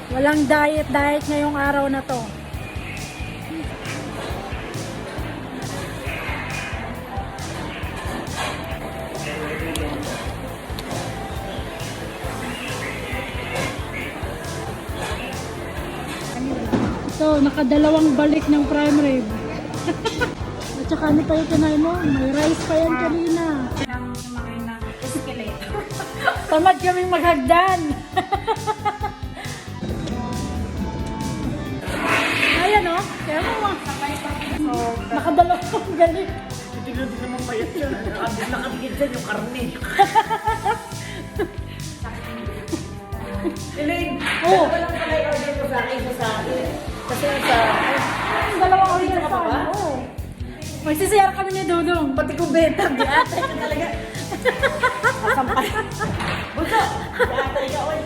Walang diet ngayong araw na to. So, nakadalawang balik ng prime rib. At saka ano pa yung kinain mo? May rice pa yan kanina. Tamad kaming maghagdan. Ayan o. Kaya mo nakadalawang galit. Tignan din naman payat yun. Nakabigit dyan yung karne. Elaine, Oo. dalawa lang pala yung order mo sa akin, isa sa akin. Kasi sa... Dalawang order Dito ka sa pa ba? ano. Magsisiyar kami ni Dudong. Pati kong beta, di ate ka talaga. Kasampay. Bunso, di ate ka, oy.